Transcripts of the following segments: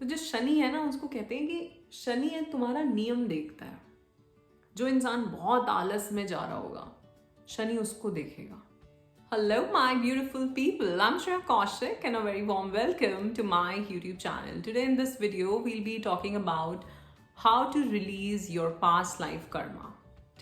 जो शनि है ना, उसको कहते हैं कि शनि है तुम्हारा नियम देखता है। जो इंसान बहुत आलस में जा रहा होगा, शनि उसको देखेगा। Hello, my beautiful people. I'm Shreya Kaushik, and a very warm welcome to my YouTube channel. Today, in this video, we'll be talking about how to release your past life karma.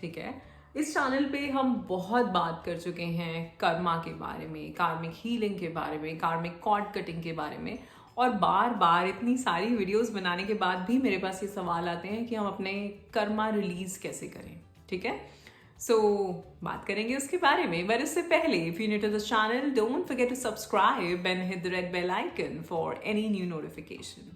ठीक है, इस channel पे हम बहुत बात कर चुके हैं कर्मा के बारे में, कार्मिक हीलिंग के बारे में, कार्मिक कॉर्ड कटिंग के बारे में, और बार बार इतनी सारी वीडियोस बनाने के बाद भी मेरे पास ये सवाल आते हैं कि हम अपने कर्मा रिलीज कैसे करें। ठीक है, सो बात करेंगे उसके बारे में। पर इससे पहले, if you new to the channel, don't forget to subscribe and hit the red bell icon for any new notification.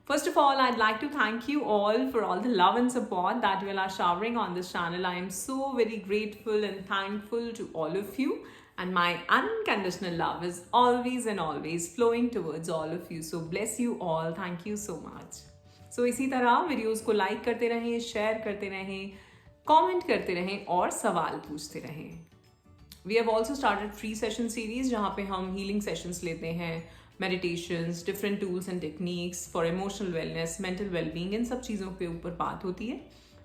First of all, I'd like to thank you all for all the love and support that you all are showering on this channel. I am so very grateful and thankful to all of you. And my unconditional love is always and always flowing towards all of you. So bless you all. Thank you so much. So इसी तरह videos को like करते रहें, share करते रहें, comment करते रहें और सवाल पूछते रहें। We have also started free session series जहाँ पे हम healing sessions लेते हैं, meditations, different tools and techniques for emotional wellness, mental well-being, इन सब चीज़ों पे ऊपर बात होती है।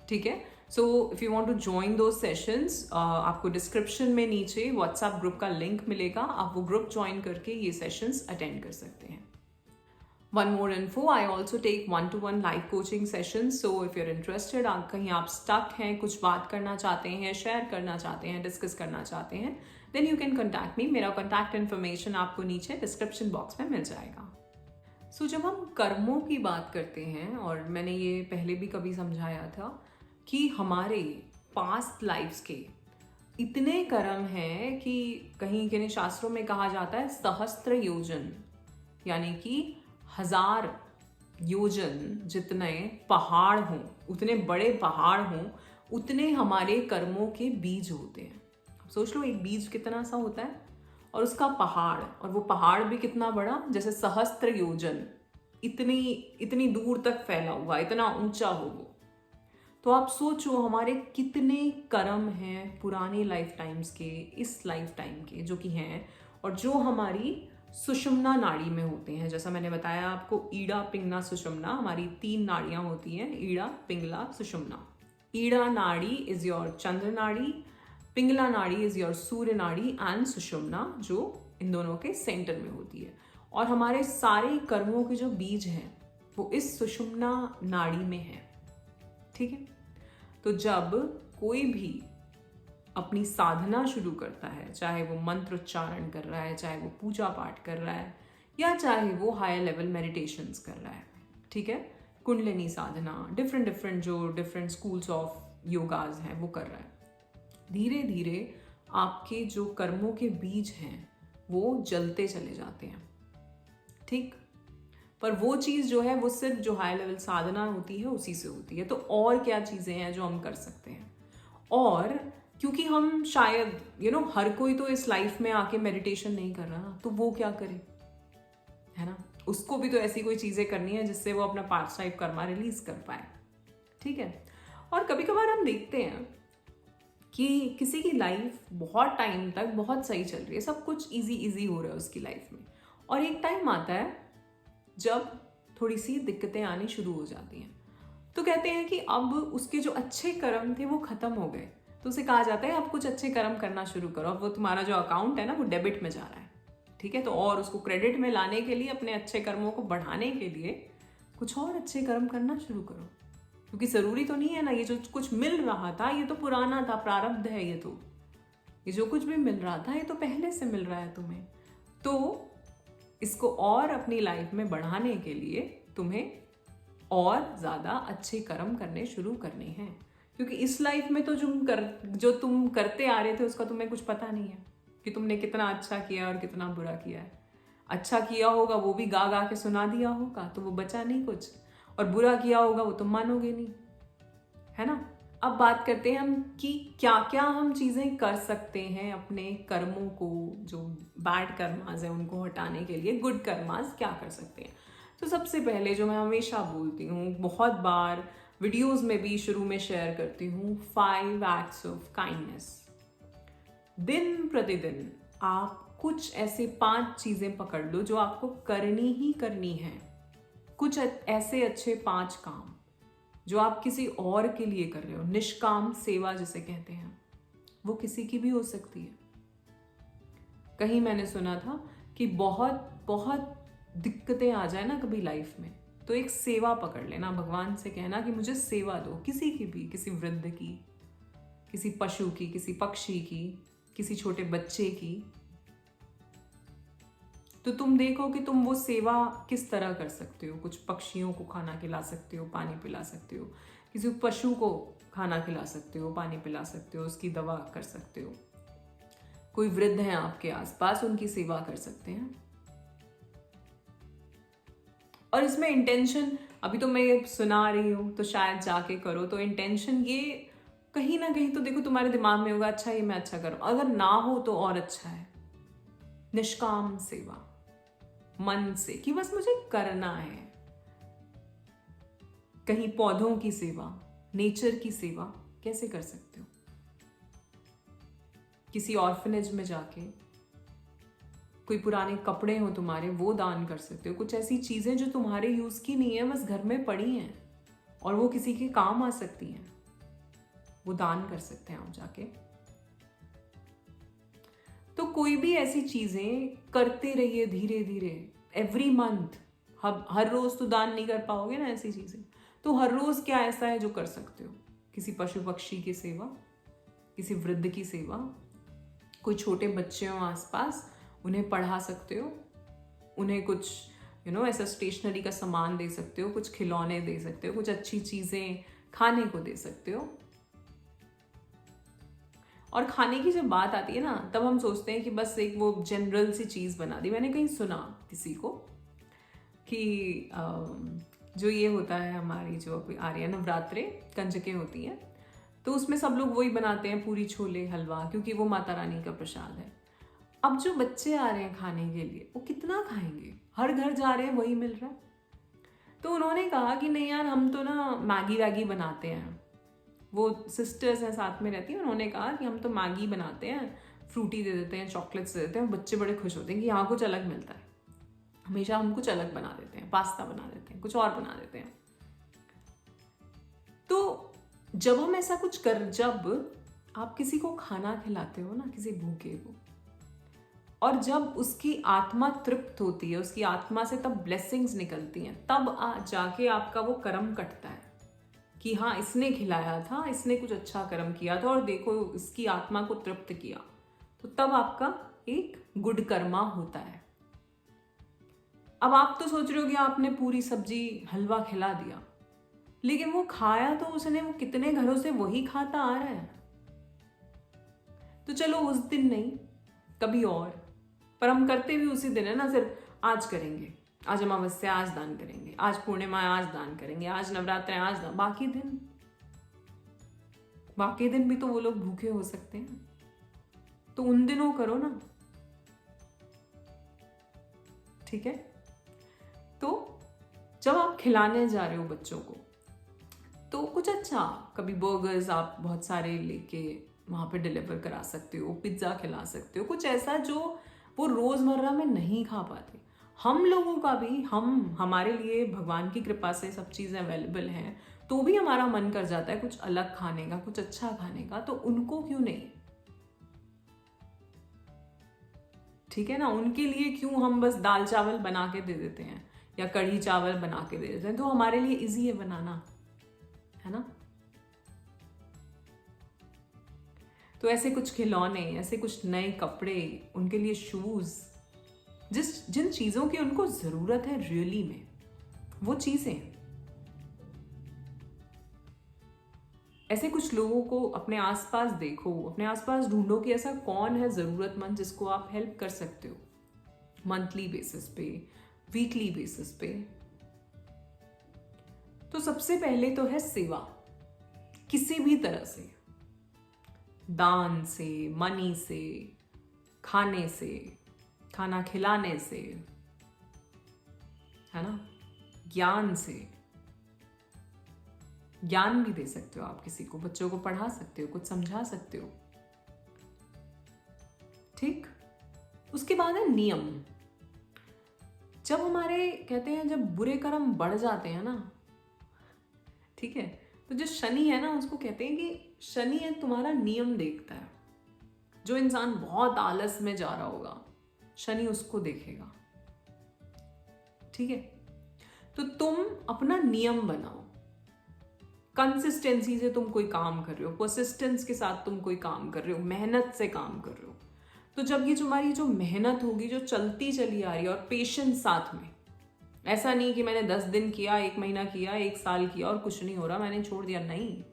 ठीक है, so if you want to join दो सेशंस, आपको डिस्क्रिप्शन में नीचे व्हाट्सएप ग्रुप का लिंक मिलेगा। आप वो ग्रुप ज्वाइन करके ये सेशंस अटेंड कर सकते हैं। One more info, I also take 1-to-1 live coaching sessions. So if you're interested, कहीं आप stuck हैं, कुछ बात करना चाहते हैं, शेयर करना चाहते हैं, डिस्कस करना चाहते हैं, then you can contact me. मेरा contact information आपको नीचे डिस्क्रिप्शन बॉक्स में मिल जाएगा। So जब हम कर्मों की बात करते हैं, और मैंने ये पहले भी कभी समझाया था कि हमारे पास्ट लाइफ्स के इतने कर्म हैं कि कहीं किन्हीं शास्त्रों में कहा जाता है सहस्त्र योजन, यानी कि 1000 योजन जितने पहाड़ हों, उतने बड़े पहाड़ हों, उतने हमारे कर्मों के बीज होते हैं। सोच लो, एक बीज कितना सा होता है और उसका पहाड़, और वो पहाड़ भी कितना बड़ा, जैसे सहस्त्र योजन, इतनी दूर तक फैला हुआ, इतना ऊंचा हो वो। तो आप सोचो हमारे कितने कर्म हैं पुराने लाइफ टाइम्स के, इस लाइफ टाइम के जो कि हैं, और जो हमारी सुषुम्ना नाड़ी में होते हैं। जैसा मैंने बताया आपको, ईड़ा, पिंगला, सुषुम्ना, हमारी 3 नाड़ियां होती हैं, ईड़ा, पिंगला, सुषुम्ना। ईड़ा नाड़ी इज योर चंद्र नाड़ी, पिंगला नाड़ी इज योर सूर्य नाड़ी, एंड सुषुम्ना जो इन दोनों के सेंटर में होती है। और हमारे सारे कर्मों के जो बीज हैं वो इस सुषुम्ना नाड़ी में है। ठीक है, तो जब कोई भी अपनी साधना शुरू करता है, चाहे वो मंत्र उच्चारण कर रहा है, चाहे वो पूजा पाठ कर रहा है, या चाहे वो हायर लेवल मेडिटेशंस कर रहा है, ठीक है, कुंडलिनी साधना, डिफरेंट स्कूल्स ऑफ योगाज हैं, वो कर रहा है, धीरे धीरे आपके जो कर्मों के बीज हैं वो जलते चले जाते हैं। ठीक, पर वो चीज़ जो है वो सिर्फ जो हाई लेवल साधना होती है उसी से होती है। तो और क्या चीज़ें हैं जो हम कर सकते हैं? और क्योंकि हम शायद हर कोई तो इस लाइफ में आके मेडिटेशन नहीं कर रहा ना, तो वो क्या करे, है ना? उसको भी तो ऐसी कोई चीज़ें करनी है जिससे वो अपना पास्ट लाइफ कर्मा रिलीज कर पाए। ठीक है, और कभी कभार हम देखते हैं कि किसी की लाइफ बहुत टाइम तक बहुत सही चल रही है, सब कुछ इजी हो रहा है उसकी लाइफ में, और एक टाइम आता है जब थोड़ी सी दिक्कतें आनी शुरू हो जाती हैं। तो कहते हैं कि अब उसके जो अच्छे कर्म थे वो खत्म हो गए, तो उसे कहा जाता है अब कुछ अच्छे कर्म करना शुरू करो। अब वो तुम्हारा जो अकाउंट है ना वो डेबिट में जा रहा है। ठीक है, तो और उसको क्रेडिट में लाने के लिए, अपने अच्छे कर्मों को बढ़ाने के लिए कुछ और अच्छे कर्म करना शुरू करो, क्योंकि ज़रूरी तो नहीं है ना ये जो कुछ मिल रहा था ये तो पुराना था, प्रारब्ध है ये जो कुछ भी मिल रहा था ये तो पहले से मिल रहा है तुम्हें। तो इसको और अपनी लाइफ में बढ़ाने के लिए तुम्हें और ज़्यादा अच्छे कर्म करने शुरू करने हैं, क्योंकि इस लाइफ में तो जो तुम करते आ रहे थे उसका तुम्हें कुछ पता नहीं है कि तुमने कितना अच्छा किया और कितना बुरा किया है। अच्छा किया होगा वो भी गा गा के सुना दिया होगा तो वो बचा नहीं कुछ, और बुरा किया होगा वो तुम मानोगे नहीं, है ना? अब बात करते हैं हम कि क्या क्या हम चीज़ें कर सकते हैं अपने कर्मों को, जो बैड कर्मास हैं उनको हटाने के लिए गुड कर्मास क्या कर सकते हैं। तो सबसे पहले जो मैं हमेशा बोलती हूँ, बहुत बार वीडियोस में भी शुरू में शेयर करती हूँ, 5 acts ऑफ काइंडनेस। दिन प्रतिदिन आप कुछ ऐसे 5 चीजें पकड़ लो जो आपको करनी ही करनी है। कुछ ऐसे अच्छे 5 काम जो आप किसी और के लिए कर रहे हो, निष्काम सेवा जिसे कहते हैं, वो किसी की भी हो सकती है। कहीं मैंने सुना था कि बहुत बहुत दिक्कतें आ जाए ना कभी लाइफ में, तो एक सेवा पकड़ लेना, भगवान से कहना कि मुझे सेवा दो, किसी की भी, किसी वृद्ध की, किसी पशु की, किसी पक्षी की, किसी छोटे बच्चे की। तो तुम देखो कि तुम वो सेवा किस तरह कर सकते हो। कुछ पक्षियों को खाना खिला सकते हो, पानी पिला सकते हो, किसी पशु को खाना खिला सकते हो, पानी पिला सकते हो, उसकी दवा कर सकते हो। कोई वृद्ध है आपके आसपास, उनकी सेवा कर सकते हैं। और इसमें इंटेंशन, अभी तो मैं सुना रही हूं तो शायद जाके करो, तो इंटेंशन ये कहीं ना कहीं तो देखो तुम्हारे दिमाग में होगा, अच्छा ये मैं अच्छा करूं, अगर ना हो तो और अच्छा है। निष्काम सेवा मन से कि बस मुझे करना है। कहीं पौधों की सेवा, नेचर की सेवा कैसे कर सकते हो? किसी ऑर्फनेज में जाके कोई पुराने कपड़े हो तुम्हारे, वो दान कर सकते हो। कुछ ऐसी चीजें जो तुम्हारे यूज की नहीं है, बस घर में पड़ी हैं और वो किसी के काम आ सकती हैं, वो दान कर सकते हैं आप जाके। तो कोई भी ऐसी चीजें करते रहिए धीरे धीरे, एवरी मंथ। हर रोज तो दान नहीं कर पाओगे ना ऐसी चीजें, तो हर रोज क्या ऐसा है जो कर सकते हो? किसी पशु पक्षी की सेवा, किसी वृद्ध की सेवा, कोई छोटे बच्चे हो आसपास, उन्हें पढ़ा सकते हो, उन्हें कुछ ऐसा स्टेशनरी का सामान दे सकते हो, कुछ खिलौने दे सकते हो, कुछ अच्छी चीजें खाने को दे सकते हो। और खाने की जब बात आती है ना, तब हम सोचते हैं कि बस एक वो जनरल सी चीज बना दी। मैंने कहीं सुना किसी को कि जो ये होता है हमारी जो आ रही है नवरात्रे, कंजकें होती हैं, तो उसमें सब लोग वही बनाते हैं, पूरी छोले हलवा, क्योंकि वो माता रानी का प्रसाद है। अब जो बच्चे आ रहे हैं खाने के लिए, वो कितना खाएंगे? हर घर जा रहे हैं वही मिल रहा है। तो उन्होंने कहा कि नहीं यार, हम तो ना मैगी वैगी बनाते हैं। वो सिस्टर्स हैं साथ में रहती हैं, उन्होंने कहा कि हम तो मैगी बनाते हैं, फ्रूटी दे देते हैं, चॉकलेट्स दे देते हैं, बच्चे बड़े खुश होते हैं कि यहाँ कुछ अलग मिलता है। हमेशा हम कुछ अलग बना देते हैं, पास्ता बना देते हैं, कुछ और बना देते हैं। तो जब हम ऐसा कुछ जब आप किसी को खाना खिलाते हो ना, किसी भूखे को, और जब उसकी आत्मा तृप्त होती है, उसकी आत्मा से तब ब्लेसिंग्स निकलती हैं, तब जाके आपका वो कर्म कटता है कि हाँ इसने खिलाया था, इसने कुछ अच्छा कर्म किया था और देखो इसकी आत्मा को तृप्त किया, तो तब आपका एक गुड कर्मा होता है। अब आप तो सोच रहे हो कि आपने पूरी सब्जी हलवा खिला दिया, लेकिन वो खाया तो उसने, वो कितने घरों से वही खाता आ रहा है। तो चलो उस दिन नहीं, कभी और, पर हम करते भी उसी दिन है ना। सिर्फ आज करेंगे, आज अमावस्या आज दान करेंगे, आज पूर्णिमा आज दान करेंगे, आज नवरात्र आज दान, बाकी दिन भी तो वो लोग भूखे हो सकते हैं, तो उन दिनों करो ना, ठीक है? तो जब आप खिलाने जा रहे हो बच्चों को, तो कुछ अच्छा, कभी बर्गर्स आप बहुत सारे लेके वहां पे डिलीवर करा सकते हो, पिज्जा खिला सकते हो, कुछ ऐसा जो वो रोजमर्रा में नहीं खा पाते। हम लोगों का भी, हमारे लिए भगवान की कृपा से सब चीजें अवेलेबल हैं, तो भी हमारा मन कर जाता है कुछ अलग खाने का, कुछ अच्छा खाने का, तो उनको क्यों नहीं? ठीक है ना? उनके लिए क्यों हम बस दाल चावल बना के दे देते हैं या कढ़ी चावल बना के दे देते हैं, तो हमारे लिए इजी है बनाना, है ना? तो ऐसे कुछ खिलौने, ऐसे कुछ नए कपड़े, उनके लिए शूज, जिन चीजों की उनको जरूरत है रियली में, वो चीजें। ऐसे कुछ लोगों को अपने आसपास देखो, अपने आसपास ढूंढो कि ऐसा कौन है जरूरतमंद जिसको आप हेल्प कर सकते हो, मंथली बेसिस पे, वीकली बेसिस पे। तो सबसे पहले तो है सेवा, किसी भी तरह से, दान से, मनी से, खाने से, खाना खिलाने से, है ना, ज्ञान से। ज्ञान भी दे सकते हो आप किसी को, बच्चों को पढ़ा सकते हो, कुछ समझा सकते हो। ठीक। उसके बाद है नियम। जब हमारे कहते हैं जब बुरे कर्म बढ़ जाते हैं ना, ठीक है, तो जो शनि है ना उसको कहते हैं कि शनि है तुम्हारा नियम देखता है। जो इंसान बहुत आलस में जा रहा होगा शनि उसको देखेगा, ठीक है। तो तुम अपना नियम बनाओ, कंसिस्टेंसी से तुम कोई काम कर रहे हो, परसिस्टेंस के साथ तुम कोई काम कर रहे हो, मेहनत से काम कर रहे हो, तो जब ये तुम्हारी जो मेहनत होगी जो चलती चली आ रही है और पेशेंस साथ में, ऐसा नहीं कि मैंने 10 दिन किया, 1 महीना किया, 1 साल किया और कुछ नहीं हो रहा मैंने छोड़ दिया, नहीं,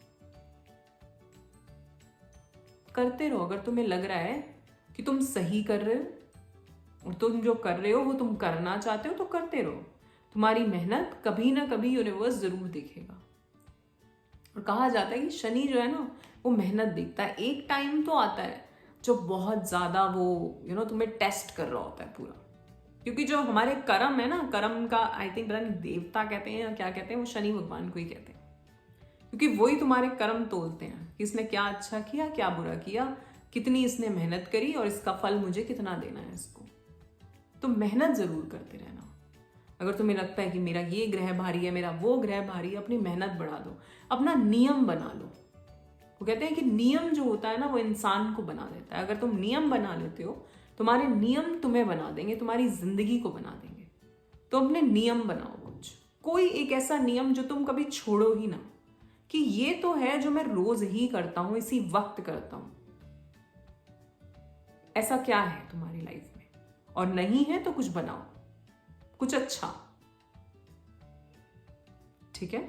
करते रहो। अगर तुम्हें लग रहा है कि तुम सही कर रहे हो और तुम जो कर रहे हो वो तुम करना चाहते हो तो करते रहो। तुम्हारी मेहनत कभी ना कभी यूनिवर्स जरूर देखेगा। और कहा जाता है कि शनि जो है ना वो मेहनत देखता है। एक टाइम तो आता है जो बहुत ज्यादा वो तुम्हें टेस्ट कर रहा होता है पूरा, क्योंकि जो हमारे कर्म है ना, कर्म का आई थिंक पता नहीं देवता कहते हैं या क्या कहते हैं, वो शनि भगवान को ही कहते हैं, क्योंकि वही तुम्हारे कर्म तोलते हैं कि इसने क्या अच्छा किया, क्या बुरा किया, कितनी इसने मेहनत करी और इसका फल मुझे कितना देना है इसको। तो मेहनत जरूर करते रहना। अगर तुम्हें लगता है कि मेरा ये ग्रह भारी है, मेरा वो ग्रह भारी है, अपनी मेहनत बढ़ा दो, अपना नियम बना लो। वो कहते हैं कि नियम जो होता है ना वो इंसान को बना देता है। अगर तुम नियम बना लेते हो, तुम्हारे नियम तुम्हें बना देंगे, तुम्हारी जिंदगी को बना देंगे। तो अपने नियम बनाओ, कोई एक ऐसा नियम जो तुम कभी छोड़ो ही ना, कि ये तो है जो मैं रोज ही करता हूं, इसी वक्त करता हूं। ऐसा क्या है तुम्हारी लाइफ में? और नहीं है तो कुछ बनाओ, कुछ अच्छा, ठीक है।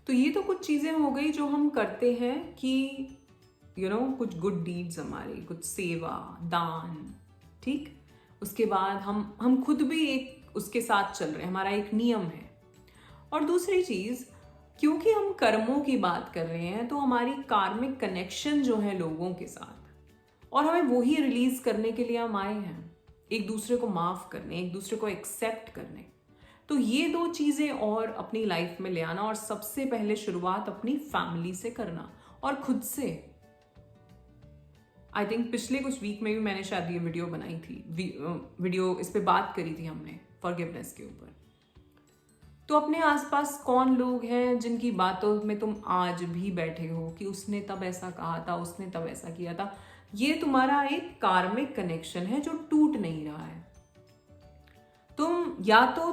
तो ये तो कुछ चीजें हो गई जो हम करते हैं कि कुछ गुड डीड्स हमारी, कुछ सेवा, दान, ठीक। उसके बाद हम खुद भी एक उसके साथ चल रहे हैं, हमारा एक नियम है। और दूसरी चीज, क्योंकि हम कर्मों की बात कर रहे हैं तो हमारी कार्मिक कनेक्शन जो है लोगों के साथ, और हमें वही रिलीज करने के लिए हम आए हैं, एक दूसरे को माफ करने, एक दूसरे को एक्सेप्ट करने। तो ये 2 चीजें और अपनी लाइफ में ले आना, और सबसे पहले शुरुआत अपनी फैमिली से करना और खुद से। आई थिंक पिछले कुछ वीक में भी मैंने शायद ये वीडियो बनाई थी, वीडियो इस पे बात करी थी हमने फॉरगिवनेस के ऊपर। तो अपने आसपास कौन लोग हैं जिनकी बातों में तुम आज भी बैठे हो कि उसने तब ऐसा कहा था, उसने तब ऐसा किया था। ये तुम्हारा एक कार्मिक कनेक्शन है जो टूट नहीं रहा है।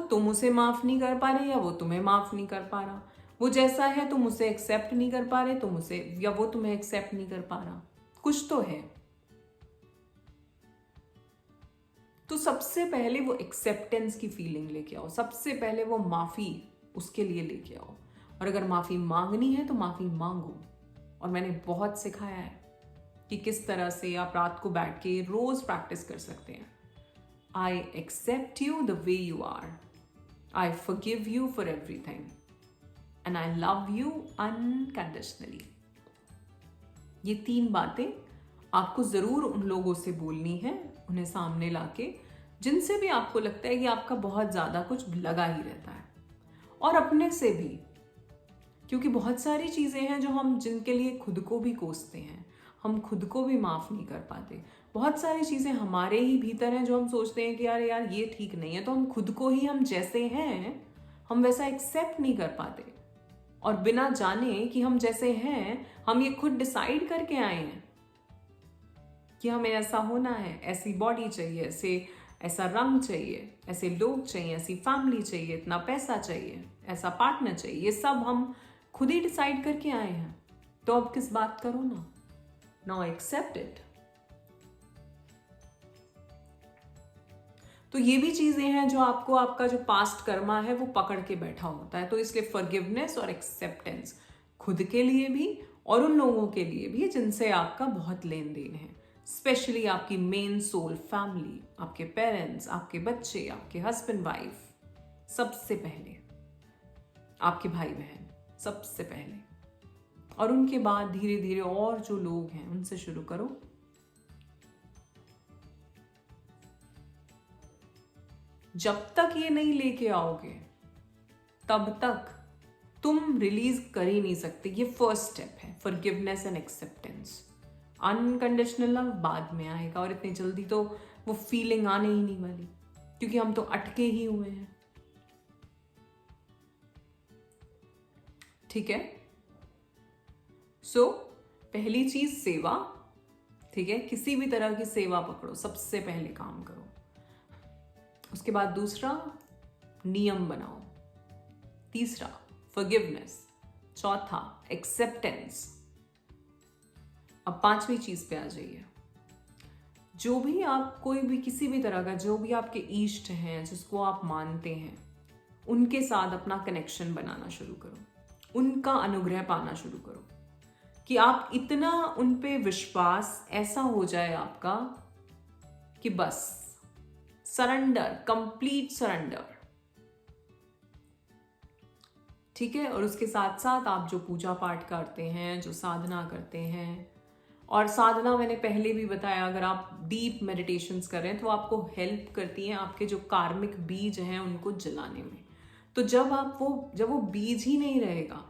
तुम उसे माफ नहीं कर पा रहे, या वो तुम्हें माफ नहीं कर पा रहा। वो जैसा है तुम उसे एक्सेप्ट नहीं कर पा रहे, तुम उसे, या वो तुम्हें एक्सेप्ट नहीं कर पा रहा। कुछ तो है। तो सबसे पहले वो एक्सेप्टेंस की फीलिंग लेके आओ, सबसे पहले वो माफी उसके लिए लेके आओ। और अगर माफी मांगनी है तो माफी मांगो। और मैंने बहुत सिखाया है कि किस तरह से आप रात को बैठ के रोज प्रैक्टिस कर सकते हैं। I accept you the way you are, I forgive you for everything, and I love you unconditionally. ये 3 बातें आपको जरूर उन लोगों से बोलनी है, उन्हें सामने लाके, जिनसे भी आपको लगता है कि आपका बहुत ज्यादा कुछ लगा ही रहता है। और अपने से भी, क्योंकि बहुत सारी चीजें हैं जो हम जिनके लिए खुद को भी कोसते हैं, हम खुद को भी माफ नहीं कर पाते। बहुत सारी चीजें हमारे ही भीतर हैं जो हम सोचते हैं कि यार ये ठीक नहीं है, तो हम खुद को ही, हम जैसे हैं हम वैसा एक्सेप्ट नहीं कर पाते। और बिना जाने कि हम जैसे हैं, हम ये खुद डिसाइड करके आए हैं कि हमें ऐसा होना है, ऐसी बॉडी चाहिए, ऐसा रंग चाहिए, ऐसे लोग चाहिए, ऐसी फैमिली चाहिए, इतना पैसा चाहिए, ऐसा पार्टनर चाहिए। ये सब हम खुद ही डिसाइड करके आए हैं। तो अब किस बात करो ना, नाउ एक्सेप्ट इट। तो ये भी चीजें हैं जो आपको, आपका जो पास्ट कर्मा है वो पकड़ के बैठा होता है। तो इसलिए फॉरगिवनेस और एक्सेप्टेंस खुद के लिए भी और उन लोगों के लिए भी जिनसे आपका बहुत लेन देन है, स्पेशली आपकी मेन सोल फैमिली, आपके पेरेंट्स, आपके बच्चे, आपके हस्बैंड वाइफ, सबसे पहले आपके भाई बहन, सबसे पहले। और उनके बाद धीरे धीरे और जो लोग हैं उनसे शुरू करो। जब तक ये नहीं लेके आओगे तब तक तुम रिलीज कर ही नहीं सकते। ये फर्स्ट स्टेप है, forgiveness and acceptance. Unconditional love बाद में आएगा, और इतनी जल्दी तो वो फीलिंग आने ही नहीं वाली, क्योंकि हम तो अटके ही हुए हैं। ठीक है। सो पहली चीज सेवा। ठीक है, किसी भी तरह की सेवा पकड़ो, सबसे पहले काम करो। उसके बाद दूसरा, नियम बनाओ। तीसरा, फॉरगिवनेस। चौथा, एक्सेप्टेंस। अब पांचवी चीज पे आ जाइए। जो भी आप, कोई भी किसी भी तरह का, जो भी आपके इष्ट हैं, जिसको आप मानते हैं, उनके साथ अपना कनेक्शन बनाना शुरू करो, उनका अनुग्रह पाना शुरू करो, कि आप इतना उन पे विश्वास ऐसा हो जाए आपका कि बस सरेंडर, कंप्लीट सरेंडर। ठीक है। और उसके साथ साथ आप जो पूजा पाठ करते हैं, जो साधना करते हैं, और साधना मैंने पहले भी बताया, अगर आप डीप मेडिटेशंस कर रहे हैं तो आपको हेल्प करती हैं आपके जो कार्मिक बीज हैं उनको जलाने में। तो जब वो बीज ही नहीं रहेगा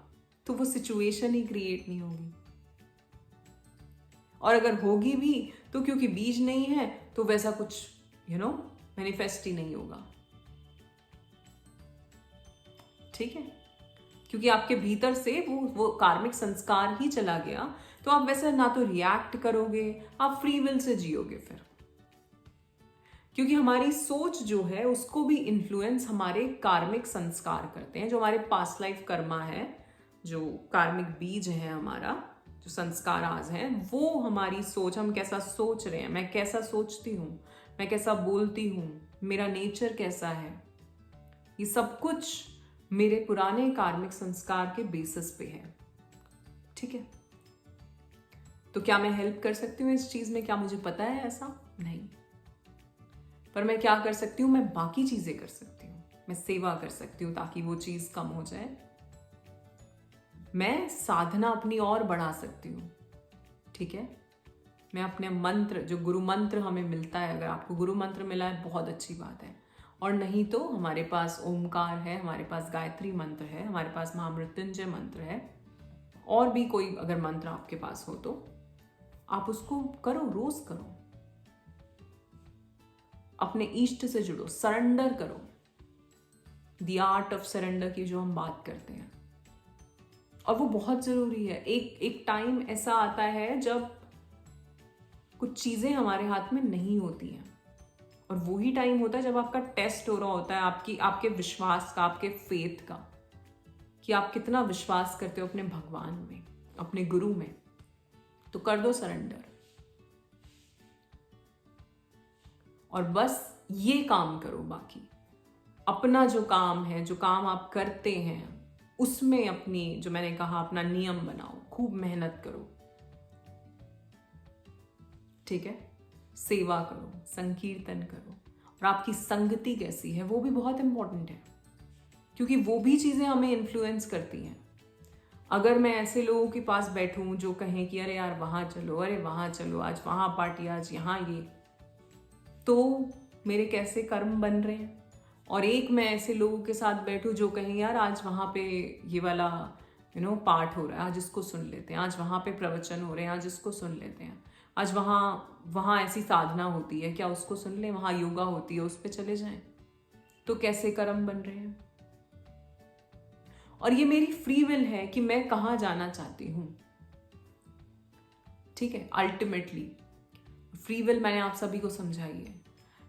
तो वो सिचुएशन ही क्रिएट नहीं होगी, और अगर होगी भी तो क्योंकि बीज नहीं है तो वैसा कुछ मैनिफेस्ट ही नहीं होगा। ठीक है, क्योंकि आपके भीतर से वो कार्मिक संस्कार ही चला गया, तो आप वैसे ना तो रिएक्ट करोगे, आप फ्री विल से जियोगे फिर। क्योंकि हमारी सोच जो है उसको भी इन्फ्लुएंस हमारे कार्मिक संस्कार करते हैं, जो हमारे पास्ट लाइफ कर्मा है, जो कार्मिक बीज है हमारा, जो संस्कार आज हैं, वो हमारी सोच, हम कैसा सोच रहे हैं, मैं कैसा सोचती हूँ, मैं कैसा बोलती हूँ, मेरा नेचर कैसा है, ये सब कुछ मेरे पुराने कार्मिक संस्कार के बेसिस पे है। ठीक है। तो क्या मैं हेल्प कर सकती हूँ इस चीज में? क्या मुझे पता है ऐसा? नहीं। पर मैं क्या कर सकती हूँ? मैं बाकी चीजें कर सकती हूँ, मैं सेवा कर सकती हूँ ताकि वो चीज कम हो जाए। मैं साधना अपनी और बढ़ा सकती हूँ। ठीक है। मैं अपने मंत्र, जो गुरु मंत्र हमें मिलता है, अगर आपको गुरु मंत्र मिला है बहुत अच्छी बात है, और नहीं तो हमारे पास ओमकार है, हमारे पास गायत्री मंत्र है, हमारे पास महामृत्युंजय मंत्र है, और भी कोई अगर मंत्र आपके पास हो तो आप उसको करो, रोज करो, अपने इष्ट से जुड़ो, सरेंडर करो। द आर्ट ऑफ सरेंडर की जो हम बात करते हैं, और वो बहुत जरूरी है। एक टाइम ऐसा आता है जब कुछ चीजें हमारे हाथ में नहीं होती हैं, और वही टाइम होता है जब आपका टेस्ट हो रहा होता है आपके विश्वास का, आपके फेथ का, कि आप कितना विश्वास करते हो अपने भगवान में, अपने गुरु में। तो कर दो सरेंडर, और बस ये काम करो। बाकी अपना जो काम है, जो काम आप करते हैं, उसमें अपनी, जो मैंने कहा, अपना नियम बनाओ, खूब मेहनत करो। ठीक है। सेवा करो, संकीर्तन करो, और आपकी संगति कैसी है वो भी बहुत इंपॉर्टेंट है, क्योंकि वो भी चीजें हमें इन्फ्लुएंस करती हैं। अगर मैं ऐसे लोगों के पास बैठूं जो कहें कि अरे यार वहां चलो, अरे वहां चलो, आज वहां पार्टी, आज यहाँ ये, तो मेरे कैसे कर्म बन रहे हैं। और एक मैं ऐसे लोगों के साथ बैठूं जो कहें यार आज वहां पे ये वाला पाठ हो रहा है, आज इसको सुन लेते हैं, आज वहां पे प्रवचन हो रहे हैं, आज इसको सुन लेते हैं, आज वहां ऐसी साधना होती है, क्या उसको सुन लें, वहां योगा होती है, उस पर चले जाएं। तो कैसे कर्म बन रहे हैं। और ये मेरी फ्री विल है कि मैं कहां जाना चाहती हूं। ठीक है। अल्टीमेटली फ्री विल मैंने आप सभी को समझाई है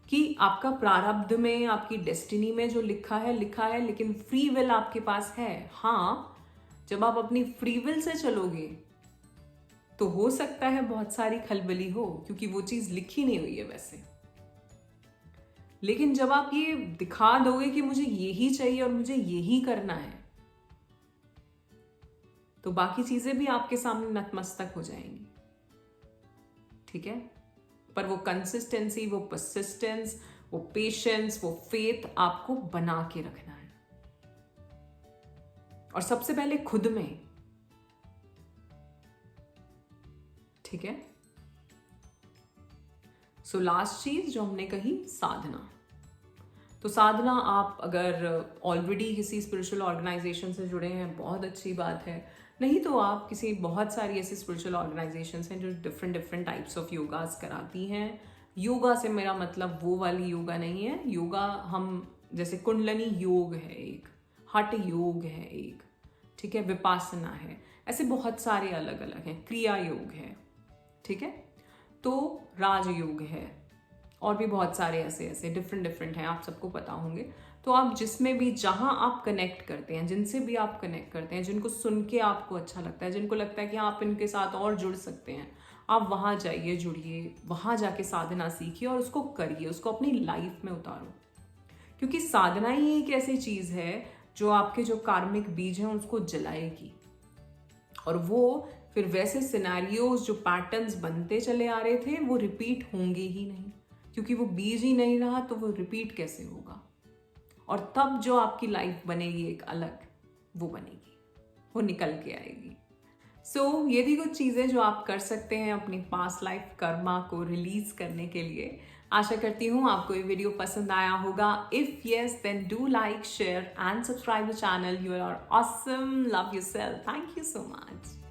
कि आपका प्रारब्ध में, आपकी डेस्टिनी में जो लिखा है, लेकिन फ्री विल आपके पास है। हाँ, जब आप अपनी फ्री विल से चलोगे तो हो सकता है बहुत सारी खलबली हो, क्योंकि वो चीज लिखी नहीं हुई है वैसे। लेकिन जब आप ये दिखा दोगे कि मुझे यही चाहिए और मुझे यही करना है, तो बाकी चीजें भी आपके सामने नतमस्तक हो जाएंगी। ठीक है। पर वो कंसिस्टेंसी, वो परसिस्टेंस, वो पेशेंस, वो फेथ आपको बना के रखना है, और सबसे पहले खुद में। ठीक है। सो लास्ट चीज जो हमने कही, साधना। तो साधना, आप अगर ऑलरेडी किसी स्पिरिचुअल ऑर्गेनाइजेशन से जुड़े हैं, बहुत अच्छी बात है। नहीं तो आप किसी बहुत सारी ऐसी स्पिरिचुअल ऑर्गेनाइजेशंस हैं जो डिफरेंट डिफरेंट टाइप्स ऑफ योगास कराती हैं। योगा से मेरा मतलब वो वाली योगा नहीं है। योगा हम जैसे कुंडलनी योग है एक, हठ योग है एक, ठीक है, विपासना है, ऐसे बहुत सारे अलग अलग हैं, क्रिया योग है, ठीक है, तो राजयोग है, और भी बहुत सारे ऐसे ऐसे डिफरेंट डिफरेंट हैं, आप सबको पता होंगे। तो आप जिसमें भी, जहाँ आप कनेक्ट करते हैं, जिनसे भी आप कनेक्ट करते हैं, जिनको सुन के आपको अच्छा लगता है, जिनको लगता है कि आप इनके साथ और जुड़ सकते हैं, आप वहाँ जाइए, जुड़िए, वहाँ जाके साधना सीखिए और उसको करिए, उसको अपनी लाइफ में उतारो। क्योंकि साधना ही एक ऐसी चीज़ है जो आपके जो कार्मिक बीज हैं उसको जलाएगी, और वो फिर वैसे सिनेरियोज जो पैटर्न्स बनते चले आ रहे थे वो रिपीट होंगे ही नहीं, क्योंकि वो बीज ही नहीं रहा तो वो रिपीट कैसे होगा। और तब जो आपकी लाइफ बनेगी एक अलग, वो बनेगी, वो निकल के आएगी। सो ये थी कुछ चीज़ें जो आप कर सकते हैं अपनी पास्ट लाइफ कर्मा को रिलीज करने के लिए। आशा करती हूँ आपको ये वीडियो पसंद आया होगा। If yes then do like, share and subscribe the channel. You are awesome, love yourself, thank you so much.